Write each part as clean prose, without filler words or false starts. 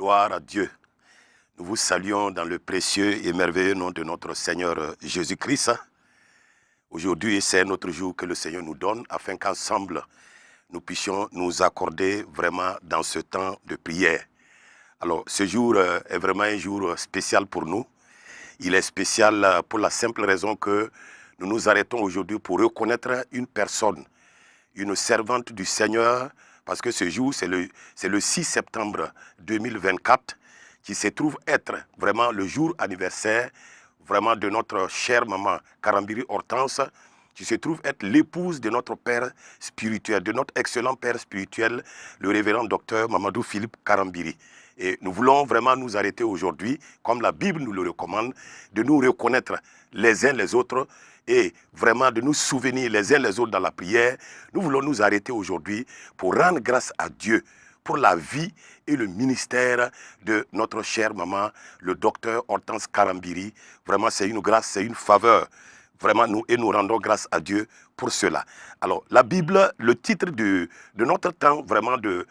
Gloire à Dieu. Nous vous saluons dans le précieux et merveilleux nom de notre Seigneur Jésus-Christ. Aujourd'hui, c'est un autre jour que le Seigneur nous donne afin qu'ensemble, nous puissions nous accorder vraiment dans ce temps de prière. Alors, ce jour est vraiment un jour spécial pour nous. Il est spécial pour la simple raison que nous nous arrêtons aujourd'hui pour reconnaître une personne, une servante du Seigneur, parce que ce jour, c'est le 6 septembre 2024, qui se trouve être vraiment le jour anniversaire vraiment de notre chère maman Karambiri Hortense, qui se trouve être l'épouse de notre père spirituel, de notre excellent père spirituel, le révérend docteur Mamadou Philippe Karambiri. Et nous voulons vraiment nous arrêter aujourd'hui, comme la Bible nous le recommande, de nous reconnaître les uns les autres et vraiment de nous souvenir les uns les autres dans la prière. Nous voulons nous arrêter aujourd'hui pour rendre grâce à Dieu pour la vie et le ministère de notre chère maman, le docteur Hortense Karambiri. Vraiment, c'est une grâce, c'est une faveur. Vraiment, nous rendons grâce à Dieu pour cela. Alors, la Bible, le titre de notre temps vraiment de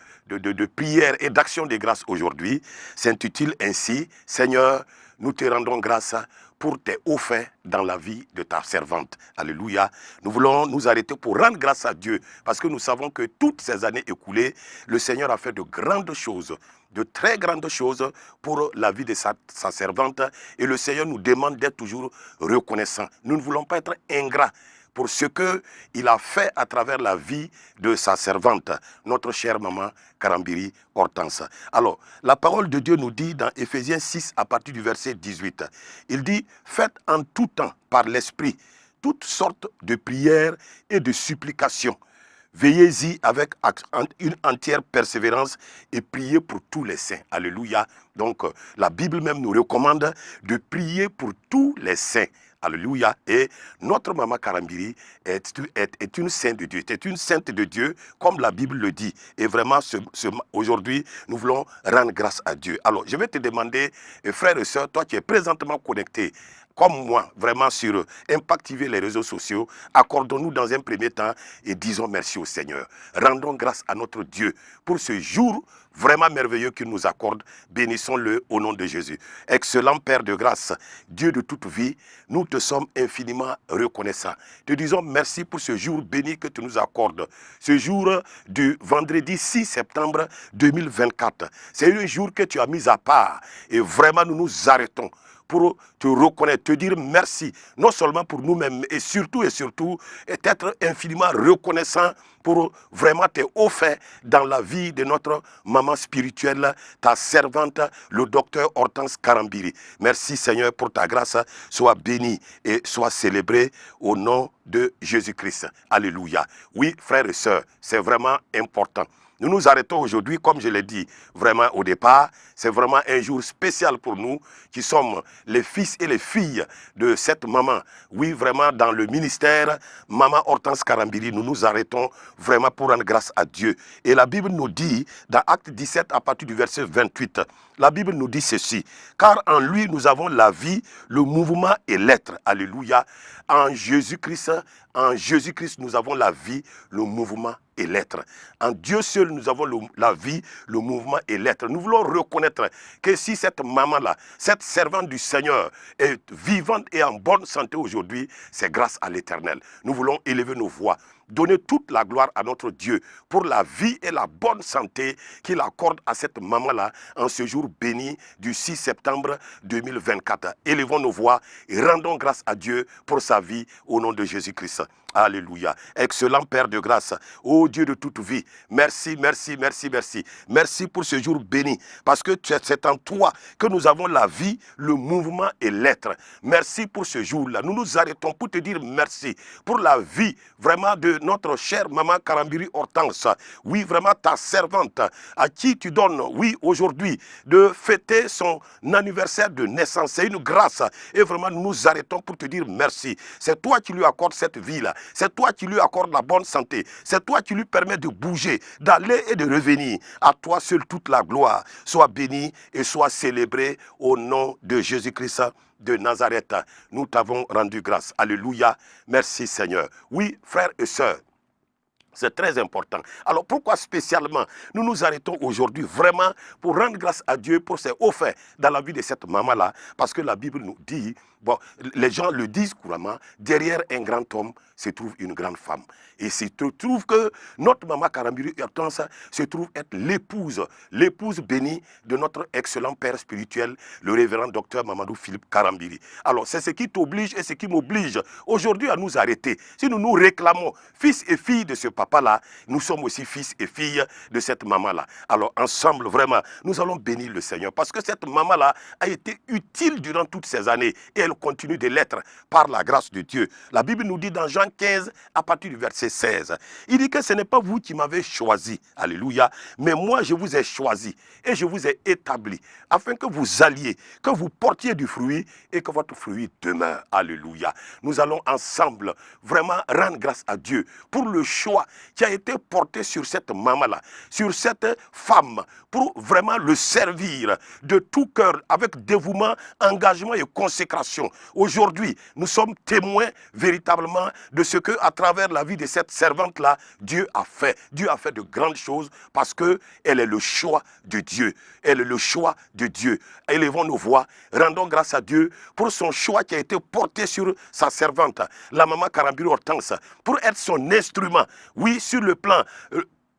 prière et d'action de grâce aujourd'hui s'intitule ainsi « Seigneur, nous te rendons grâce pour tes hauts faits dans la vie de ta servante. » Alléluia. Nous voulons nous arrêter pour rendre grâce à Dieu parce que nous savons que toutes ces années écoulées, le Seigneur a fait de grandes choses, de très grandes choses pour la vie de sa servante. Et le Seigneur nous demande d'être toujours reconnaissants. Nous ne voulons pas être ingrats pour ce qu'il a fait à travers la vie de sa servante, notre chère maman Karambiri Hortense. Alors, la parole de Dieu nous dit dans Éphésiens 6, à partir du verset 18, il dit « Faites en tout temps, par l'Esprit, toutes sortes de prières et de supplications. Veillez-y avec une entière persévérance et priez pour tous les saints. » Alléluia. Donc, la Bible même nous recommande de prier pour tous les saints. Alléluia. Et notre maman Karambiri est une sainte de Dieu. C'est une sainte de Dieu, comme la Bible le dit. Et vraiment, aujourd'hui, nous voulons rendre grâce à Dieu. Alors, je vais te demander, frères et sœurs, toi qui es présentement connecté, comme moi, vraiment sur Impact TV, les réseaux sociaux, accordons-nous dans un premier temps et disons merci au Seigneur. Rendons grâce à notre Dieu pour ce jour vraiment merveilleux qu'il nous accorde. Bénissons-le au nom de Jésus. Excellent Père de grâce, Dieu de toute vie, nous te sommes infiniment reconnaissants. Te disons merci pour ce jour béni que tu nous accordes. Ce jour du vendredi 6 septembre 2024. C'est un jour que tu as mis à part et vraiment nous nous arrêtons pour te reconnaître, te dire merci, non seulement pour nous-mêmes, et surtout, être infiniment reconnaissant pour vraiment tes hauts faits dans la vie de notre maman spirituelle, ta servante, le docteur Hortense Karambiri. Merci Seigneur pour ta grâce, sois béni et sois célébré au nom de Jésus-Christ. Alléluia. Oui, frères et sœurs, c'est vraiment important. Nous nous arrêtons aujourd'hui, comme je l'ai dit vraiment au départ, c'est vraiment un jour spécial pour nous qui sommes les fils et les filles de cette maman. Oui, vraiment dans le ministère, maman Hortense Karambiri, nous nous arrêtons vraiment pour rendre grâce à Dieu. Et la Bible nous dit, dans Acte 17, à partir du verset 28, la Bible nous dit ceci, car en lui nous avons la vie, le mouvement et l'être. Alléluia. En Jésus-Christ, nous avons la vie, le mouvement et l'être. En Dieu seul, nous avons la vie, le mouvement et l'être. Nous voulons reconnaître que si cette maman-là, cette servante du Seigneur est vivante et en bonne santé aujourd'hui, c'est grâce à l'Éternel. Nous voulons élever nos voix, donner toute la gloire à notre Dieu pour la vie et la bonne santé qu'il accorde à cette maman-là en ce jour béni du 6 septembre 2024. Élevons nos voix et rendons grâce à Dieu pour sa vie au nom de Jésus-Christ. Alléluia. Excellent Père de grâce, ô Dieu de toute vie, merci, merci, merci, merci. Merci pour ce jour béni, parce que c'est en toi que nous avons la vie, le mouvement et l'être. Merci pour ce jour-là. Nous nous arrêtons pour te dire merci pour la vie vraiment de notre chère maman Karambiri Hortense. Oui, vraiment ta servante à qui tu donnes, oui, aujourd'hui, de fêter son anniversaire de naissance. C'est une grâce. Et vraiment, nous nous arrêtons pour te dire merci. C'est toi qui lui accordes cette vie-là. C'est toi qui lui accordes la bonne santé. C'est toi qui lui permets de bouger, d'aller et de revenir. À toi seul toute la gloire. Sois béni et sois célébré au nom de Jésus-Christ de Nazareth. Nous t'avons rendu grâce. Alléluia. Merci Seigneur. Oui, frères et sœurs, C'est très important. Alors pourquoi spécialement nous nous arrêtons aujourd'hui vraiment pour rendre grâce à Dieu pour ses hauts faits dans la vie de cette maman-là? Parce que la Bible nous dit, bon, les gens le disent couramment, derrière un grand homme se trouve une grande femme. Et il se trouve que notre maman Karambiri Hortense se trouve être l'épouse bénie de notre excellent père spirituel, le révérend docteur Mamadou Philippe Karambiri. Alors c'est ce qui t'oblige et ce qui m'oblige aujourd'hui à nous arrêter. Si nous nous réclamons fils et filles de ce papa-là, nous sommes aussi fils et filles de cette maman-là. Alors ensemble, vraiment, nous allons bénir le Seigneur parce que cette maman-là a été utile durant toutes ces années et elle continue de l'être par la grâce de Dieu. La Bible nous dit dans Jean 15, à partir du verset 16, il dit que ce n'est pas vous qui m'avez choisi, alléluia, mais moi je vous ai choisi et je vous ai établi afin que vous alliez, que vous portiez du fruit et que votre fruit demeure, alléluia. Nous allons ensemble vraiment rendre grâce à Dieu pour le choix qui a été porté sur cette maman-là, sur cette femme, pour vraiment le servir de tout cœur, avec dévouement, engagement et consécration. Aujourd'hui, nous sommes témoins véritablement de ce que, à travers la vie de cette servante-là, Dieu a fait. Dieu a fait de grandes choses parce qu'elle est le choix de Dieu. Elle est le choix de Dieu. Élevons nos voix, rendons grâce à Dieu pour son choix qui a été porté sur sa servante, la maman Karambiri Hortense, pour être son instrument, oui, sur le plan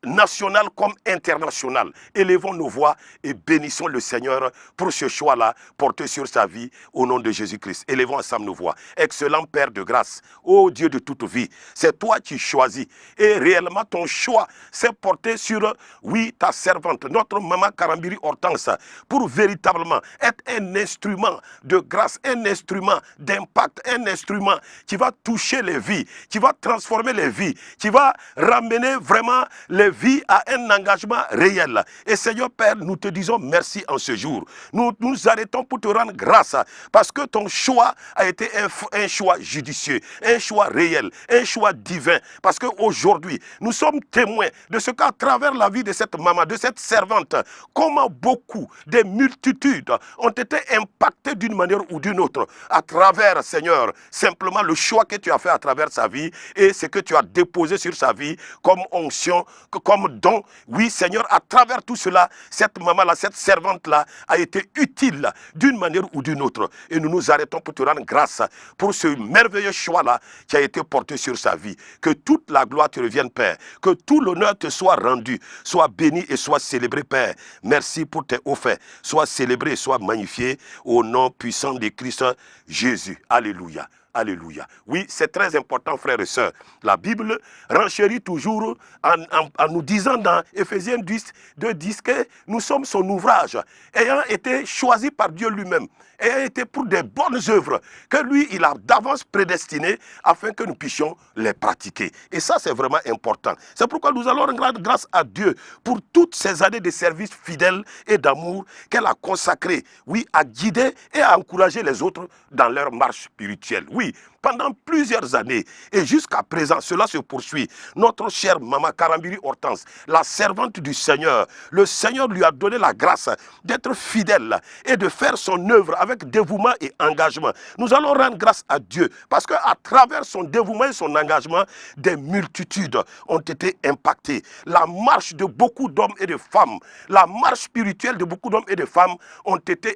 national comme international. Élevons nos voix et bénissons le Seigneur pour ce choix-là porté sur sa vie au nom de Jésus-Christ. Élevons ensemble nos voix. Excellent Père de grâce, ô Dieu de toute vie, c'est toi qui choisis et réellement ton choix s'est porté sur, oui, ta servante, notre maman Karambiri Hortense, pour véritablement être un instrument de grâce, un instrument d'impact, un instrument qui va toucher les vies, qui va transformer les vies, qui va ramener vraiment les vie à un engagement réel. Et Seigneur Père, nous te disons merci en ce jour. Nous nous arrêtons pour te rendre grâce parce que ton choix a été un choix judicieux, un choix réel, un choix divin. Parce qu'aujourd'hui, nous sommes témoins de ce qu'à travers la vie de cette maman, de cette servante, comment beaucoup, des multitudes ont été impactées d'une manière ou d'une autre à travers, Seigneur, simplement le choix que tu as fait à travers sa vie et ce que tu as déposé sur sa vie comme onction, comme don. Oui, Seigneur, à travers tout cela, cette maman-là, cette servante-là a été utile d'une manière ou d'une autre. Et nous nous arrêtons pour te rendre grâce pour ce merveilleux choix-là qui a été porté sur sa vie. Que toute la gloire te revienne, Père. Que tout l'honneur te soit rendu. Sois béni et sois célébré, Père. Merci pour tes hauts faits. Sois célébré et sois magnifié au nom puissant de Christ Jésus. Alléluia. Alléluia. Oui, c'est très important, frères et sœurs. La Bible renchérit toujours en nous disant dans Éphésiens 2:10 que nous sommes son ouvrage, ayant été choisi par Dieu lui-même, ayant été pour des bonnes œuvres, que lui, il a d'avance prédestiné afin que nous puissions les pratiquer. Et ça, c'est vraiment important. C'est pourquoi nous allons rendre grâce à Dieu pour toutes ces années de service fidèle et d'amour qu'elle a consacré, oui, à guider et à encourager les autres dans leur marche spirituelle. Oui, pendant plusieurs années et jusqu'à présent, cela se poursuit. Notre chère maman Karambiri Hortense, la servante du Seigneur, le Seigneur lui a donné la grâce d'être fidèle et de faire son œuvre avec dévouement et engagement. Nous allons rendre grâce à Dieu parce qu'à travers son dévouement et son engagement, des multitudes ont été impactées. La marche de beaucoup d'hommes et de femmes, la marche spirituelle de beaucoup d'hommes et de femmes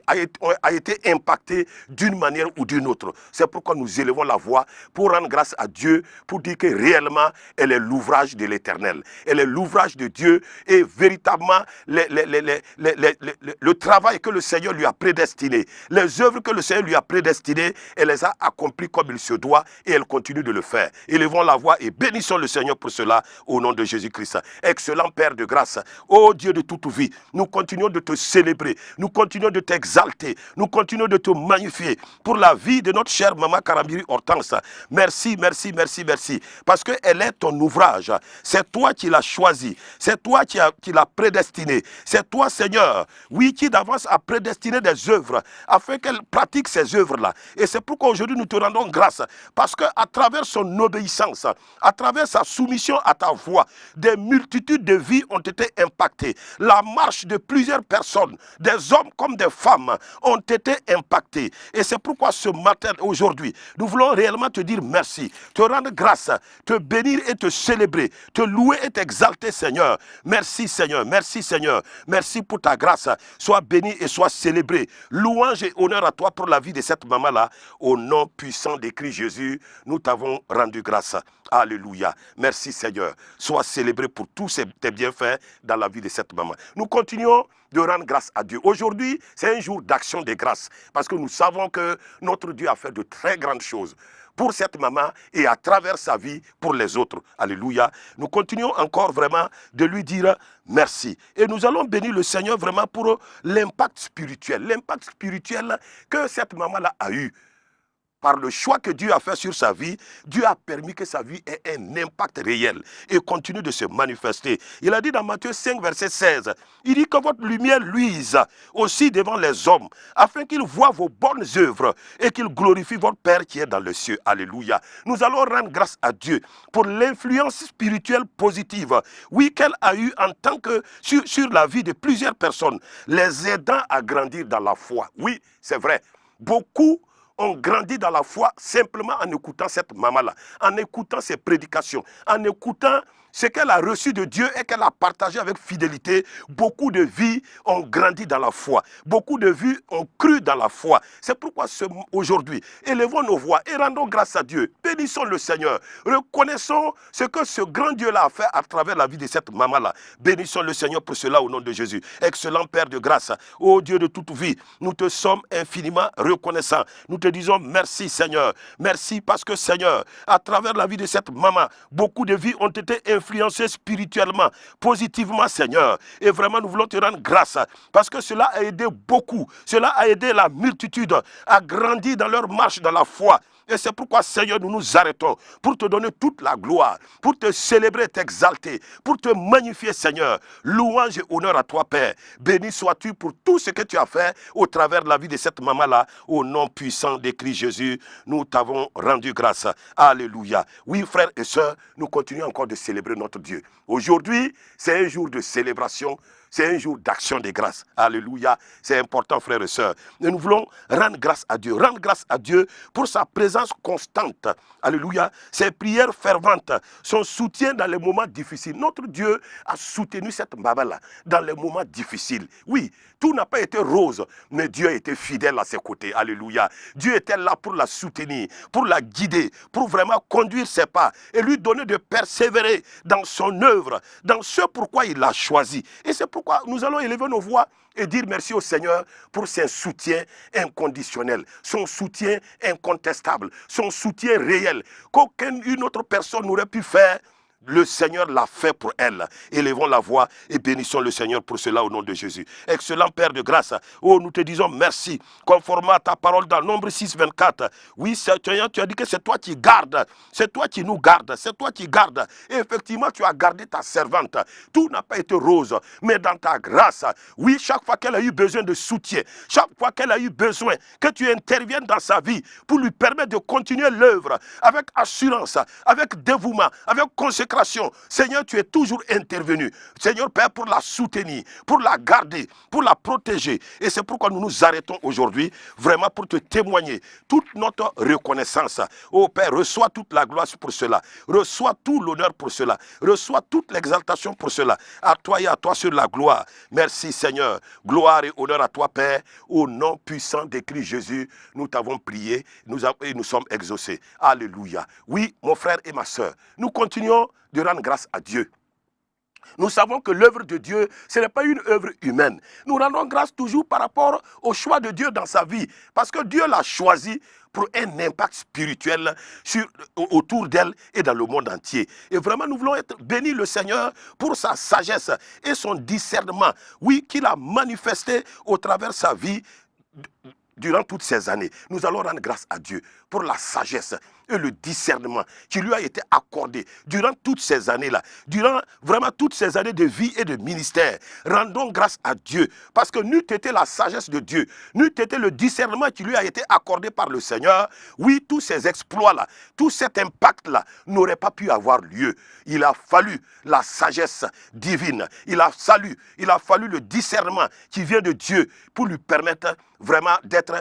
a été impactée d'une manière ou d'une autre. C'est pourquoi nous élevons la voix pour rendre grâce à Dieu, pour dire que réellement, elle est l'ouvrage de l'Éternel. Elle est l'ouvrage de Dieu et véritablement le travail que le Seigneur lui a prédestiné, les œuvres que le Seigneur lui a prédestinées, elle les a accomplies comme il se doit et elle continue de le faire. Élevons la voix et bénissons le Seigneur pour cela au nom de Jésus-Christ. Excellent Père de grâce, ô Dieu de toute vie, nous continuons de te célébrer, nous continuons de t'exalter, nous continuons de te magnifier pour la vie de notre chère maman Karambiri Hortense. Merci, merci, merci, merci. Parce qu'elle est ton ouvrage. C'est toi qui l'as choisi. C'est toi qui l'as prédestiné. C'est toi, Seigneur, oui, qui d'avance a prédestiné des œuvres afin qu'elle pratique ces œuvres-là. Et c'est pourquoi aujourd'hui nous te rendons grâce. Parce qu'à travers son obéissance, à travers sa soumission à ta voix, des multitudes de vies ont été impactées. La marche de plusieurs personnes, des hommes comme des femmes, ont été impactés. Et c'est pourquoi ce matin, aujourd'hui, Nous voulons réellement te dire merci, te rendre grâce, te bénir et te célébrer, te louer et t'exalter, Seigneur. Merci, Seigneur. Merci, Seigneur. Merci pour ta grâce. Sois béni et sois célébré. Louange et honneur à toi pour la vie de cette maman-là. Au nom puissant de Christ Jésus, nous t'avons rendu grâce. Alléluia. Merci, Seigneur. Sois célébré pour tous tes bienfaits dans la vie de cette maman. Nous continuons de rendre grâce à Dieu. Aujourd'hui, c'est un jour d'action de grâce parce que nous savons que notre Dieu a fait de très grandes choses pour cette maman et à travers sa vie pour les autres. Alléluia. Nous continuons encore vraiment de lui dire merci. Et nous allons bénir le Seigneur vraiment pour l'impact spirituel que cette maman-là a eu. Par le choix que Dieu a fait sur sa vie, Dieu a permis que sa vie ait un impact réel et continue de se manifester. Il a dit dans Matthieu 5, verset 16, il dit que votre lumière luise aussi devant les hommes, afin qu'ils voient vos bonnes œuvres et qu'ils glorifient votre Père qui est dans le ciel. Alléluia. Nous allons rendre grâce à Dieu pour l'influence spirituelle positive, oui, qu'elle a eue en tant que sur la vie de plusieurs personnes, les aidant à grandir dans la foi. Oui, c'est vrai. Beaucoup ont grandi dans la foi simplement en écoutant cette maman-là, en écoutant ses prédications, en écoutant ce qu'elle a reçu de Dieu et qu'elle a partagé avec fidélité. Beaucoup de vies ont grandi dans la foi. Beaucoup de vies ont cru dans la foi. C'est pourquoi aujourd'hui, élevons nos voix et rendons grâce à Dieu. Bénissons le Seigneur. Reconnaissons ce que ce grand Dieu-là a fait à travers la vie de cette maman-là. Bénissons le Seigneur pour cela au nom de Jésus. Excellent Père de grâce, ô Dieu de toute vie, nous te sommes infiniment reconnaissants. Nous te disons merci Seigneur. Merci parce que Seigneur, à travers la vie de cette maman, beaucoup de vies ont été influencé spirituellement, positivement, Seigneur. Et vraiment, nous voulons te rendre grâce parce que cela a aidé beaucoup. Cela a aidé la multitude à grandir dans leur marche dans la foi. Et c'est pourquoi, Seigneur, nous nous arrêtons pour te donner toute la gloire, pour te célébrer, t'exalter, pour te magnifier, Seigneur. Louange et honneur à toi, Père. Béni sois-tu pour tout ce que tu as fait au travers de la vie de cette maman-là. Au nom puissant de Christ Jésus, nous t'avons rendu grâce. Alléluia. Oui, frères et sœurs, nous continuons encore de célébrer notre Dieu. Aujourd'hui, c'est un jour de célébration. C'est un jour d'action de grâce. Alléluia. C'est important, frères et sœurs. Et nous voulons rendre grâce à Dieu. Rendre grâce à Dieu pour sa présence constante. Alléluia. Ses prières ferventes. Son soutien dans les moments difficiles. Notre Dieu a soutenu cette maman-là dans les moments difficiles. Oui, tout n'a pas été rose, mais Dieu a été fidèle à ses côtés. Alléluia. Dieu était là pour la soutenir, pour la guider, pour vraiment conduire ses pas et lui donner de persévérer dans son œuvre, dans ce pourquoi il l'a choisi. Et c'est pourquoi nous allons élever nos voix et dire merci au Seigneur pour son soutien inconditionnel, son soutien incontestable, son soutien réel, qu'aucune autre personne n'aurait pu faire. Le Seigneur l'a fait pour elle. Élevons la voix et bénissons le Seigneur pour cela au nom de Jésus. Excellent Père de grâce, oh nous te disons merci, conformément à ta parole dans Nombre 6, 24. Oui Seigneur, tu as dit que c'est toi qui gardes, c'est toi qui nous gardes, c'est toi qui gardes. Et effectivement tu as gardé ta servante. Tout n'a pas été rose, mais dans ta grâce, oui, chaque fois qu'elle a eu besoin de soutien, chaque fois qu'elle a eu besoin que tu interviennes dans sa vie pour lui permettre de continuer l'œuvre avec assurance, avec dévouement, avec conséquence. Seigneur, tu es toujours intervenu. Seigneur Père, pour la soutenir, pour la garder, pour la protéger. Et c'est pourquoi nous nous arrêtons aujourd'hui, vraiment pour te témoigner toute notre reconnaissance. Oh Père, reçois toute la gloire pour cela. Reçois tout l'honneur pour cela. Reçois toute l'exaltation pour cela. À toi et à toi sur la gloire. Merci Seigneur. Gloire et honneur à toi Père. Au nom puissant de Christ Jésus, nous t'avons prié et nous sommes exaucés. Alléluia. Oui, mon frère et ma soeur, nous continuons de rendre grâce à Dieu. Nous savons que l'œuvre de Dieu, ce n'est pas une œuvre humaine. Nous rendons grâce toujours par rapport au choix de Dieu dans sa vie. Parce que Dieu l'a choisi pour un impact spirituel autour d'elle et dans le monde entier. Et vraiment, nous voulons être bénis le Seigneur pour sa sagesse et son discernement. Oui, qu'il a manifesté au travers de sa vie durant toutes ces années. Nous allons rendre grâce à Dieu pour la sagesse et le discernement qui lui a été accordé durant toutes ces années-là, durant vraiment toutes ces années de vie et de ministère. Rendons grâce à Dieu, parce que n'eût été la sagesse de Dieu, n'eût été le discernement qui lui a été accordé par le Seigneur, oui, tous ces exploits-là, tout cet impact-là n'aurait pas pu avoir lieu. Il a fallu la sagesse divine, il a fallu le discernement qui vient de Dieu pour lui permettre vraiment d'être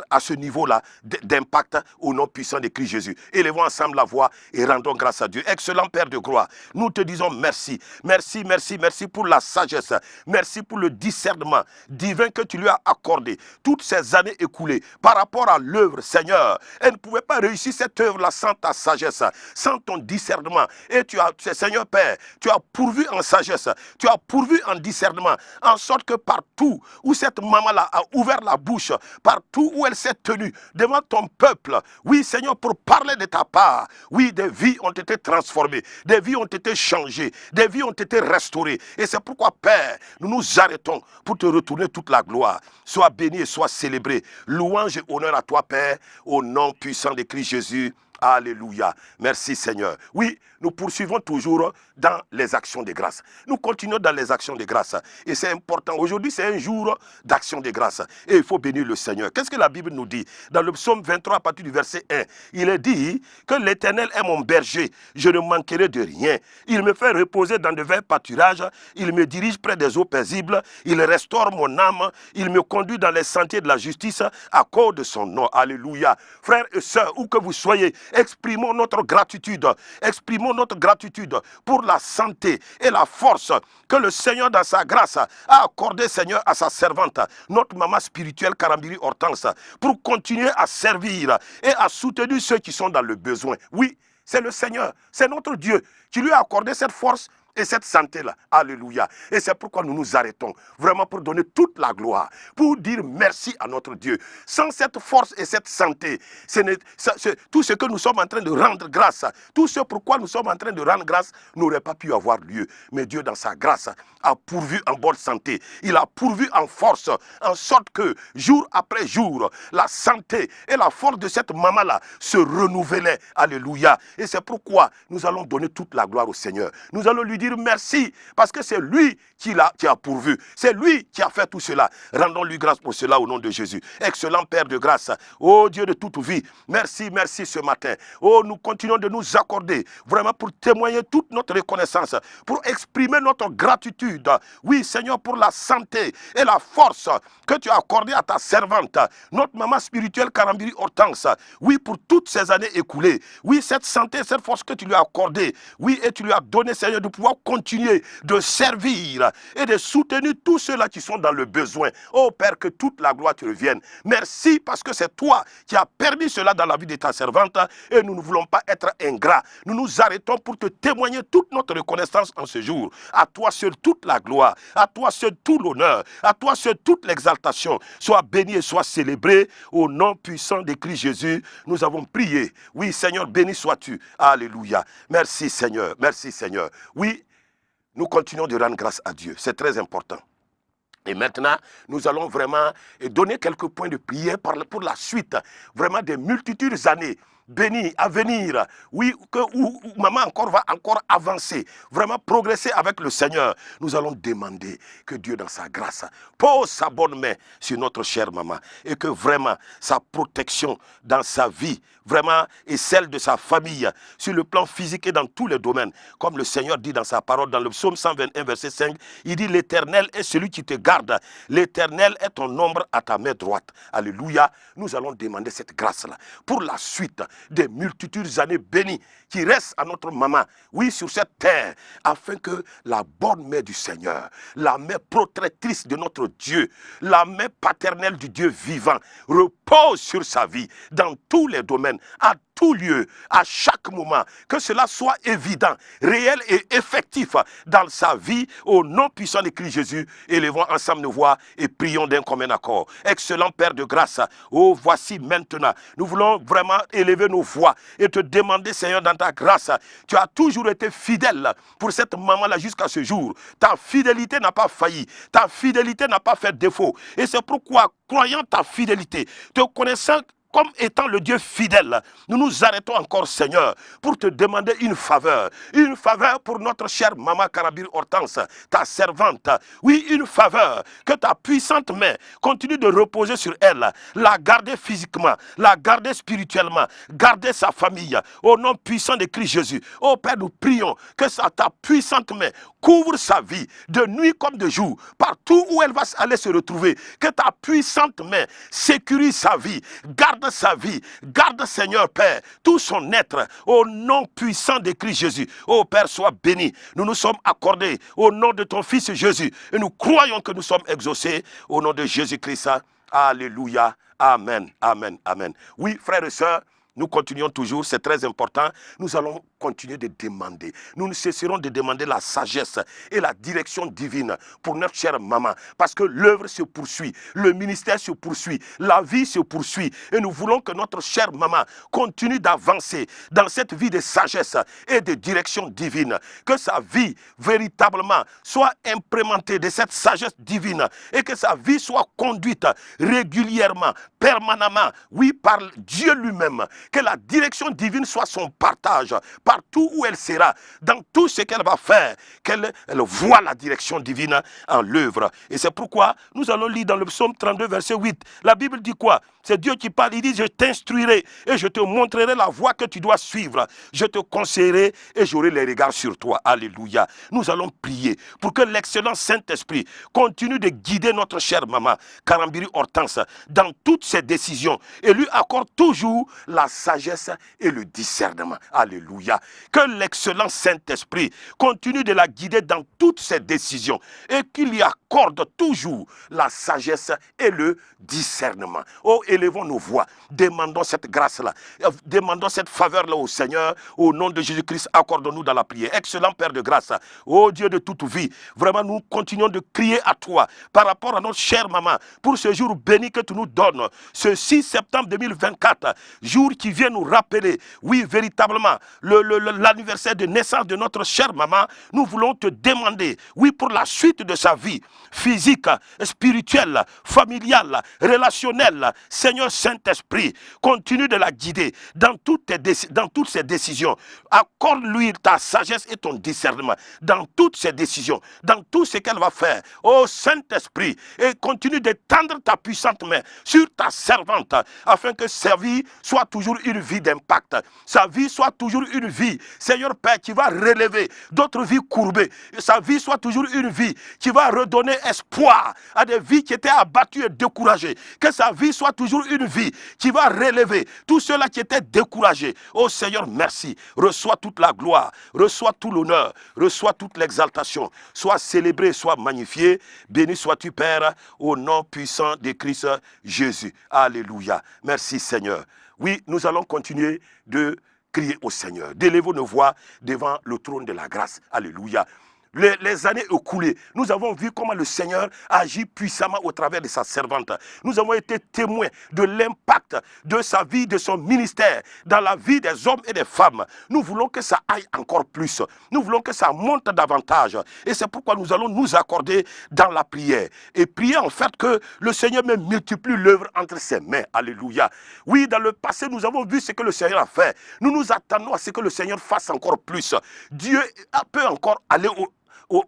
à ce niveau-là d'impact impact au nom puissant de Christ Jésus. Élevons ensemble la voix et rendons grâce à Dieu. Excellent Père de gloire, nous te disons merci. Merci, merci, merci pour la sagesse. Merci pour le discernement divin que tu lui as accordé toutes ces années écoulées par rapport à l'œuvre, Seigneur. Elle ne pouvait pas réussir cette œuvre-là sans ta sagesse, sans ton discernement. Et tu as, Seigneur Père, tu as pourvu en sagesse, tu as pourvu en discernement, en sorte que partout où cette maman-là a ouvert la bouche, partout où elle s'est tenue devant ton peuple, oui Seigneur, pour parler de ta part, oui, des vies ont été transformées, des vies ont été changées, des vies ont été restaurées. Et c'est pourquoi, Père, nous nous arrêtons pour te retourner toute la gloire. Sois béni et sois célébré. Louange et honneur à toi, Père, au nom puissant de Christ Jésus. Alléluia. Merci Seigneur. Oui, nous poursuivons toujours dans les actions de grâce. Nous continuons dans les actions de grâce. Et c'est important. Aujourd'hui, c'est un jour d'action de grâce. Et il faut bénir le Seigneur. Qu'est-ce que la Bible nous dit? Dans le psaume 23, à partir du verset 1, il est dit que l'Éternel est mon berger. Je ne manquerai de rien. Il me fait reposer dans de verts pâturages. Il me dirige près des eaux paisibles. Il restaure mon âme. Il me conduit dans les sentiers de la justice à cause de son nom. Alléluia. Frères et sœurs, où que vous soyez, exprimons notre gratitude pour la santé et la force que le Seigneur dans sa grâce a accordé, Seigneur, à sa servante, notre maman spirituelle Karambiri Hortense, pour continuer à servir et à soutenir ceux qui sont dans le besoin. Oui, c'est le Seigneur, c'est notre Dieu qui lui a accordé cette force et cette santé-là. Alléluia. Et c'est pourquoi nous nous arrêtons vraiment pour donner toute la gloire, pour dire merci à notre Dieu. Sans cette force et cette santé, tout ce que nous sommes en train de rendre grâce, tout ce pourquoi nous sommes en train de rendre grâce n'aurait pas pu avoir lieu. Mais Dieu, dans sa grâce, a pourvu en bonne santé. Il a pourvu en force, en sorte que jour après jour, la santé et la force de cette maman-là se renouvelaient. Alléluia. Et c'est pourquoi nous allons donner toute la gloire au Seigneur. Nous allons lui dire merci, parce que c'est lui qui a pourvu. C'est lui qui a fait tout cela. Rendons-lui grâce pour cela au nom de Jésus. Excellent Père de grâce. Oh Dieu de toute vie, merci, merci ce matin. Oh, nous continuons de nous accorder vraiment pour témoigner toute notre reconnaissance, pour exprimer notre gratitude. Oui Seigneur, pour la santé et la force que tu as accordée à ta servante, notre maman spirituelle Karambiri Hortense. Oui, pour toutes ces années écoulées. Oui, cette santé, cette force que tu lui as accordée. Oui, et tu lui as donné, Seigneur, de pouvoir continuer de servir et de soutenir tous ceux-là qui sont dans le besoin. Oh Père, que toute la gloire te revienne. Merci parce que c'est toi qui as permis cela dans la vie de ta servante et nous ne voulons pas être ingrats. Nous nous arrêtons pour te témoigner toute notre reconnaissance en ce jour. À toi seul toute la gloire, à toi seul tout l'honneur, à toi seul toute l'exaltation. Sois béni et sois célébré au nom puissant de Christ Jésus. Nous avons prié. Oui Seigneur, béni sois-tu. Alléluia. Merci Seigneur, merci Seigneur. Oui, nous continuons de rendre grâce à Dieu. C'est très important. Et maintenant, nous allons vraiment donner quelques points de prière pour la suite. Vraiment des multitudes d'années bénies à venir. Oui, où maman va encore avancer. Vraiment progresser avec le Seigneur. Nous allons demander que Dieu, dans sa grâce, pose sa bonne main sur notre chère maman. Et que vraiment, sa protection dans sa vie, vraiment, et celle de sa famille, sur le plan physique et dans tous les domaines. Comme le Seigneur dit dans sa parole, dans le psaume 121, verset 5, il dit, l'Éternel est celui qui te garde. L'Éternel est ton ombre à ta main droite. Alléluia. Nous allons demander cette grâce-là pour la suite des multitudes d'années bénies qui restent à notre maman, oui, sur cette terre, afin que la bonne main du Seigneur, la main protectrice de notre Dieu, la main paternelle du Dieu vivant, repose sur sa vie dans tous les domaines, à tout lieu, à chaque moment, que cela soit évident, réel et effectif dans sa vie, au nom puissant de Christ Jésus. Élevons ensemble nos voix et prions d'un commun accord. Excellent Père de grâce, oh voici maintenant, nous voulons vraiment élever nos voix et te demander, Seigneur, dans ta grâce, tu as toujours été fidèle pour cette maman-là jusqu'à ce jour. Ta fidélité n'a pas failli, ta fidélité n'a pas fait défaut. Et c'est pourquoi, croyant ta fidélité, te connaissant comme étant le Dieu fidèle, nous nous arrêtons encore, Seigneur, pour te demander une faveur pour notre chère maman Karambiri Hortense, ta servante. Oui, une faveur, que ta puissante main continue de reposer sur elle, la garder physiquement, la garder spirituellement, garder sa famille, au nom puissant de Christ Jésus. Oh Père, nous prions que ta puissante main couvre sa vie, de nuit comme de jour, partout où elle va aller se retrouver, que ta puissante main sécurise sa vie, garde garde sa vie, garde Seigneur Père, tout son être, au nom puissant de Christ Jésus. Oh Père, sois béni. Nous nous sommes accordés au nom de ton Fils Jésus et nous croyons que nous sommes exaucés au nom de Jésus-Christ. Alléluia. Amen, amen, amen. Oui, frères et sœurs, nous continuons toujours, c'est très important. Nous allons continuer de demander. Nous ne cesserons de demander la sagesse et la direction divine pour notre chère maman. Parce que l'œuvre se poursuit, le ministère se poursuit, la vie se poursuit. Et nous voulons que notre chère maman continue d'avancer dans cette vie de sagesse et de direction divine. Que sa vie véritablement soit imprémentée de cette sagesse divine et que sa vie soit conduite régulièrement, permanemment, oui, par Dieu lui-même. Que la direction divine soit son partage partout où elle sera, dans tout ce qu'elle va faire, qu'elle voit la direction divine en l'œuvre. Et c'est pourquoi nous allons lire dans le psaume 32, verset 8. La Bible dit quoi? C'est Dieu qui parle, il dit: je t'instruirai et je te montrerai la voie que tu dois suivre. Je te conseillerai et j'aurai les regards sur toi. Alléluia. Nous allons prier pour que l'excellent Saint-Esprit continue de guider notre chère maman, Karambiri Hortense, dans toutes ses décisions et lui accorde toujours la sagesse et le discernement. Alléluia. Que l'excellent Saint-Esprit continue de la guider dans toutes ses décisions et qu'il lui accorde toujours la sagesse et le discernement. Oh, élevons nos voix, demandons cette grâce-là, demandons cette faveur-là au Seigneur, au nom de Jésus-Christ, accorde-nous dans la prière. Excellent Père de grâce, oh Dieu de toute vie, vraiment nous continuons de crier à toi par rapport à notre chère maman, pour ce jour béni que tu nous donnes, ce 6 septembre 2024, jour qui vient nous rappeler, oui, véritablement, l'anniversaire de naissance de notre chère maman. Nous voulons te demander, oui, pour la suite de sa vie, physique, spirituelle, familiale, relationnelle, Seigneur Saint-Esprit, continue de la guider dans toutes ses décisions. Accorde-lui ta sagesse et ton discernement dans toutes ses décisions, dans tout ce qu'elle va faire. Oh Saint-Esprit, et continue d'étendre ta puissante main sur ta servante, afin que sa vie soit toujours une vie d'impact. Sa vie soit toujours une vie, Seigneur Père, qui va relever d'autres vies courbées. Sa vie soit toujours une vie qui va redonner espoir à des vies qui étaient abattues et découragées. Que sa vie soit toujours une vie qui va relever tous ceux-là qui étaient découragés. Oh Seigneur, merci. Reçois toute la gloire, reçois tout l'honneur, reçois toute l'exaltation. Sois célébré, sois magnifié. Béni sois-tu, Père, au nom puissant de Christ Jésus. Alléluia. Merci Seigneur. Oui, nous allons continuer de crier au Seigneur, d'élever nos voix devant le trône de la grâce. Alléluia. Les années écoulées, nous avons vu comment le Seigneur agit puissamment au travers de sa servante. Nous avons été témoins de l'impact de sa vie, de son ministère, dans la vie des hommes et des femmes. Nous voulons que ça aille encore plus. Nous voulons que ça monte davantage. Et c'est pourquoi nous allons nous accorder dans la prière. Et prier en fait que le Seigneur même multiplie l'œuvre entre ses mains. Alléluia. Oui, dans le passé, nous avons vu ce que le Seigneur a fait. Nous nous attendons à ce que le Seigneur fasse encore plus. Dieu peut encore aller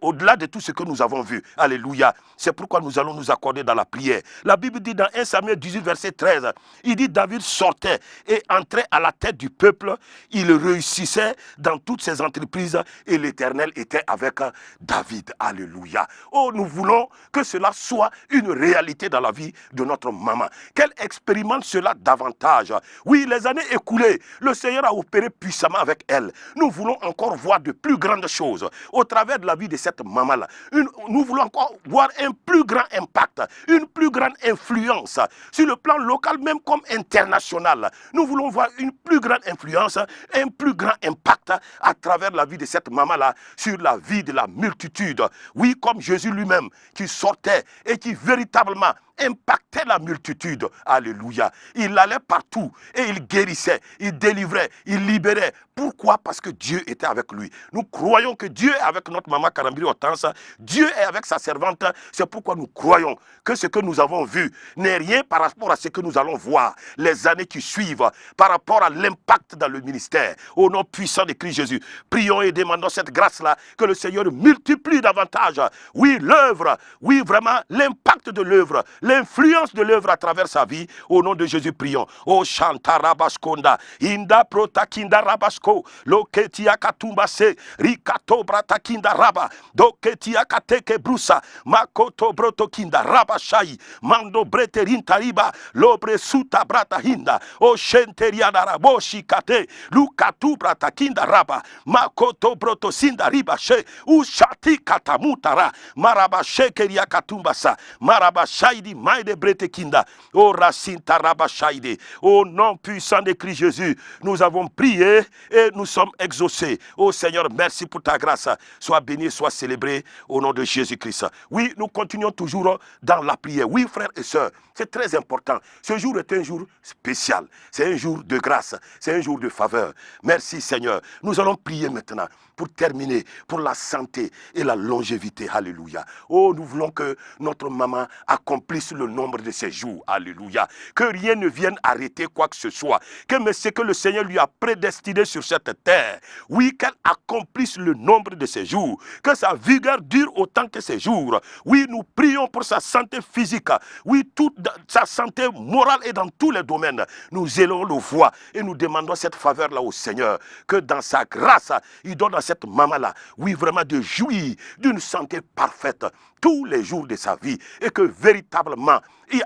au-delà de tout ce que nous avons vu. Alléluia. C'est pourquoi nous allons nous accorder dans la prière. La Bible dit dans 1 Samuel 18, verset 13, il dit: David sortait et entrait à la tête du peuple. Il réussissait dans toutes ses entreprises et l'Éternel était avec David. Alléluia. Oh, nous voulons que cela soit une réalité dans la vie de notre maman. Qu'elle expérimente cela davantage. Oui, les années écoulées, le Seigneur a opéré puissamment avec elle. Nous voulons encore voir de plus grandes choses au travers de la vie de cette maman-là. Nous voulons encore voir un plus grand impact, une plus grande influence sur le plan local, même comme international. Nous voulons voir une plus grande influence, un plus grand impact à travers la vie de cette maman-là sur la vie de la multitude. Oui, comme Jésus lui-même qui sortait et qui véritablement impactait la multitude. Alléluia. Il allait partout et il guérissait, il délivrait, il libérait. Pourquoi? Parce que Dieu était avec lui. Nous croyons que Dieu est avec notre maman Karambiri Hortense. Dieu est avec sa servante. C'est pourquoi nous croyons que ce que nous avons vu n'est rien par rapport à ce que nous allons voir les années qui suivent, par rapport à l'impact dans le ministère. Au nom puissant de Christ Jésus, prions et demandons cette grâce-là, que le Seigneur multiplie davantage. Oui, l'œuvre, oui, vraiment, l'impact de l'œuvre, l'influence de l'œuvre à travers sa vie. Au nom de Jésus, prions. Oh Shanta Rabaskonda, Inda Protakinda Rabasko, Loketia Katumbase, Rikato Bratakinda Raba, Doketia Kateke Brusa, Makoto Brotokinda Rabashai, Mando Breterin Tariba, Lobre Suta Bratahinda, O Shenteriana Raboshi Kate, Lukatu Bratakinda Raba, Makoto Brotosinda Ribashe, Ushati Katamutara, Marabashe Keria Katumbasa, Marabashaidi Maide Bretekinda, O Racinta Rabashaide, au nom puissant de Christ Jésus, nous avons prié et nous sommes exaucés. Oh Seigneur, merci pour ta grâce. Sois béni, sois célébré au nom de Jésus-Christ. Oui, nous continuons toujours dans la prière. Oui, frères et sœurs, c'est très important. Ce jour est un jour spécial. C'est un jour de grâce. C'est un jour de faveur. Merci Seigneur. Nous allons prier maintenant pour terminer, pour la santé et la longévité. Alléluia. Oh, nous voulons que notre maman accomplisse le nombre de ses jours. Alléluia. Que rien ne vienne arrêter quoi que ce soit. Que ce que le Seigneur lui a prédestiné sur cette terre, oui, qu'elle accomplisse le nombre de ses jours. Que sa vigueur dure autant que ses jours. Oui, nous prions pour sa santé physique. Oui, toute sa santé morale et dans tous les domaines. Nous élevons le voix et nous demandons cette faveur-là au Seigneur. Que dans sa grâce, il donne à cette maman-là, oui, vraiment de jouir d'une santé parfaite tous les jours de sa vie. Et que véritablement,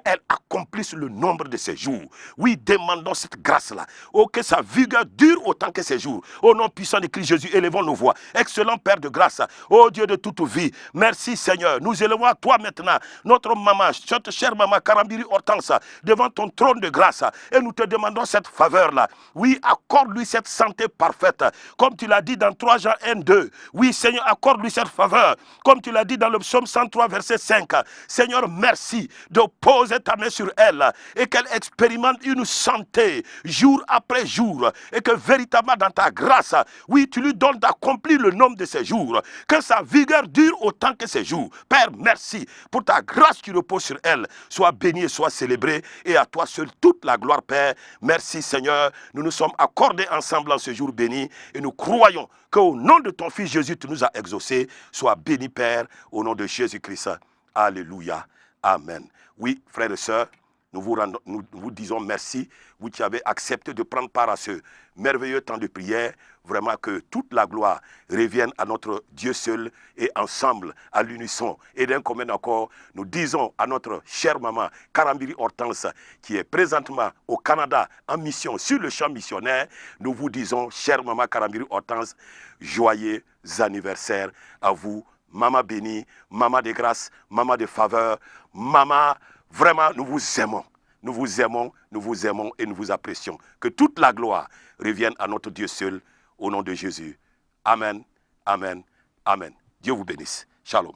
elle accomplisse le nombre de ses jours. Oui, demandons cette grâce-là. Oh, que sa vigueur dure autant que ses jours. Au nom puissant de Christ Jésus, élevons nos voix. Excellent Père de grâce. Oh Dieu de toute vie, merci Seigneur. Nous élevons à toi maintenant notre maman, cette chère maman Karambiri Hortense, devant ton trône de grâce. Et nous te demandons cette faveur-là. Oui, accorde-lui cette santé parfaite. Comme tu l'as dit dans 3 Jean 1, 2. Oui, Seigneur, accorde-lui cette faveur. Comme tu l'as dit dans le psaume 103, verset 5. Seigneur, merci de poser ta main sur elle et qu'elle expérimente une santé jour après jour et que véritablement dans ta grâce, oui, tu lui donnes d'accomplir le nombre de ses jours, que sa vigueur dure autant que ses jours. Père, merci pour ta grâce qui repose sur elle. Sois béni et sois célébré et à toi seul toute la gloire, Père. Merci Seigneur, nous nous sommes accordés ensemble en ce jour béni et nous croyons qu'au nom de ton Fils Jésus, tu nous as exaucés. Sois béni Père, au nom de Jésus-Christ. Alléluia. Amen. Oui, frères et sœurs, nous vous disons merci. Vous qui avez accepté de prendre part à ce merveilleux temps de prière. Vraiment que toute la gloire revienne à notre Dieu seul et ensemble, à l'unisson. Et d'un commun accord, nous disons à notre chère maman Karambiri Hortense, qui est présentement au Canada en mission sur le champ missionnaire, nous vous disons, chère maman Karambiri Hortense, joyeux anniversaire à vous. Maman bénie, maman de grâce, maman de faveur, maman, vraiment, nous vous aimons. Nous vous aimons, nous vous aimons et nous vous apprécions. Que toute la gloire revienne à notre Dieu seul, au nom de Jésus. Amen, amen, amen. Dieu vous bénisse. Shalom.